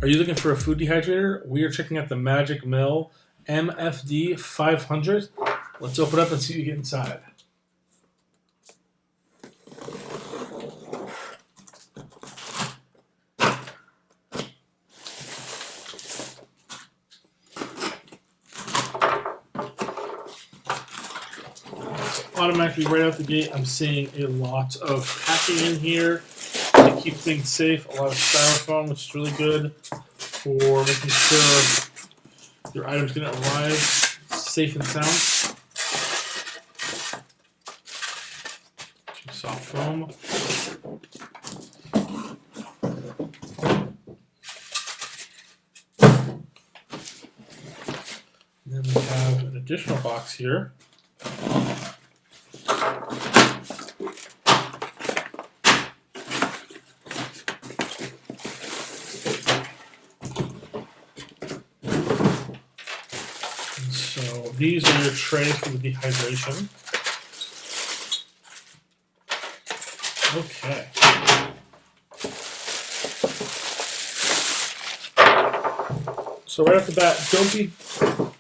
Are you looking for a food dehydrator? We are checking out the Magic Mill MFD 500. Let's open it up and see what you get inside. Automatically right out the gate, I'm seeing a lot of packing in here to keep things safe. A lot of styrofoam, which is really good for making sure your items going to arrive safe and sound. Soft foam. And then we have an additional box here. So these are your trays for the dehydration. Okay. So right off the bat, don't be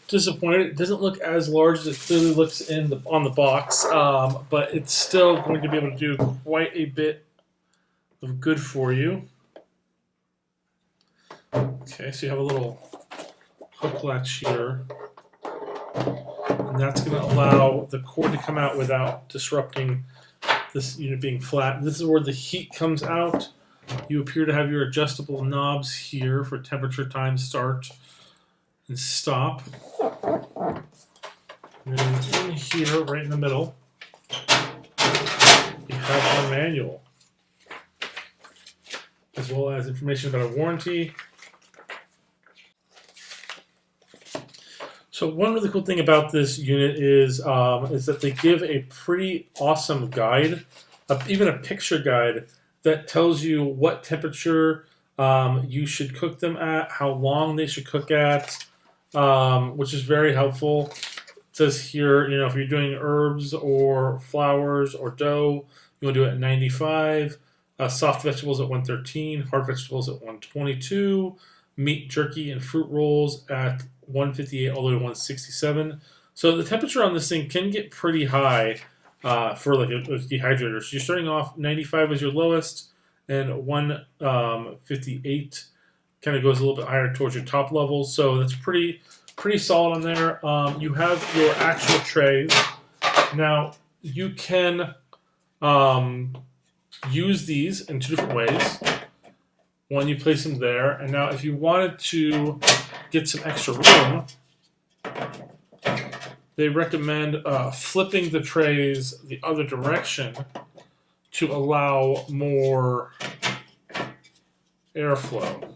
disappointed. It doesn't look as large as it clearly looks on the box, but it's still going to be able to do quite a bit of good for you. Okay, so you have a little hook latch here. And that's going to allow the cord to come out without disrupting this unit being flat. This is where the heat comes out. You appear to have your adjustable knobs here for temperature, time, start, and stop. And then in here, right in the middle, you have our manual, as well as information about a warranty. So one really cool thing about this unit is that they give a pretty awesome guide, even a picture guide that tells you what temperature you should cook them at, how long they should cook at, which is very helpful. It says here, if you're doing herbs or flours or dough, you want to do it at 95. Soft vegetables at 113, hard vegetables at 122, meat, jerky, and fruit rolls at 158 all the way to 167. So the temperature on this thing can get pretty high for like a dehydrator. So you're starting off 95 as your lowest, and 158 kind of goes a little bit higher towards your top level. So that's pretty solid on there. You have your actual trays. Now you can use these in two different ways. One, you place them there, and now if you wanted to get some extra room, they recommend flipping the trays the other direction to allow more airflow.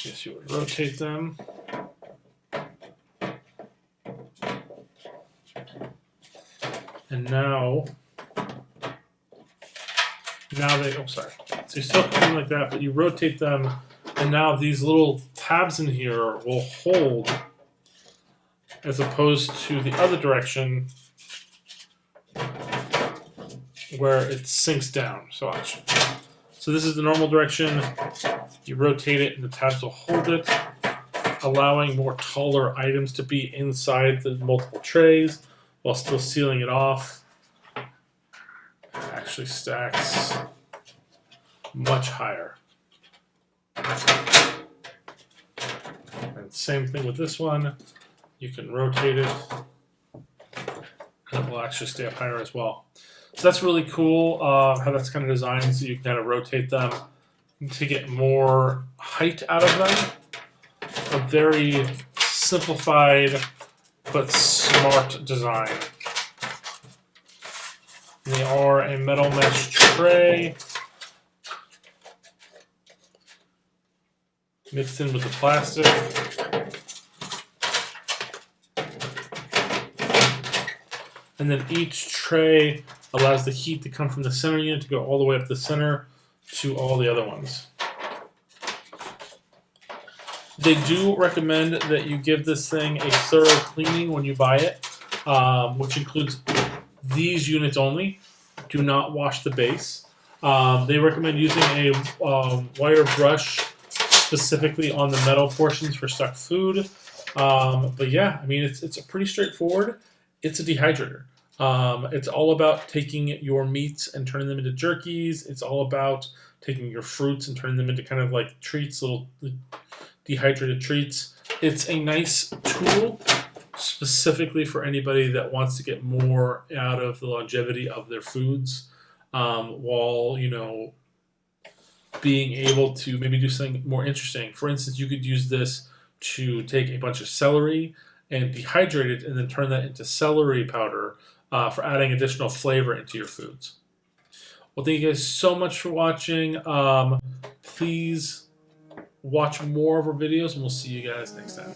Yes, you would rotate them. And now they, so you still put them like that, but you rotate them, and now these little tabs in here will hold, as opposed to the other direction where it sinks down. So watch. So this is the normal direction. You rotate it, and the tabs will hold it, allowing more taller items to be inside the multiple trays while still sealing it off. It actually stacks much higher. And same thing with this one. You can rotate it, and it will actually stay up higher as well. So that's really cool how that's kind of designed, so you can kind of rotate them to get more height out of them. A very simplified but smart design. They are a metal mesh tray mixed in with the plastic. And then each tray allows the heat to come from the center unit to go all the way up the center to all the other ones. They do recommend that you give this thing a thorough cleaning when you buy it, which includes these units only. Do not wash the base. They recommend using a wire brush specifically on the metal portions for stuck food. But yeah, I mean, it's a pretty straightforward. It's a dehydrator. It's all about taking your meats and turning them into jerkies. It's all about taking your fruits and turning them into kind of like treats, little dehydrated treats. It's a nice tool specifically for anybody that wants to get more out of the longevity of their foods, while being able to maybe do something more interesting. For instance, you could use this to take a bunch of celery and dehydrate it and then turn that into celery powder for adding additional flavor into your foods. Well, thank you guys so much for watching. Please watch more of our videos, and we'll see you guys next time.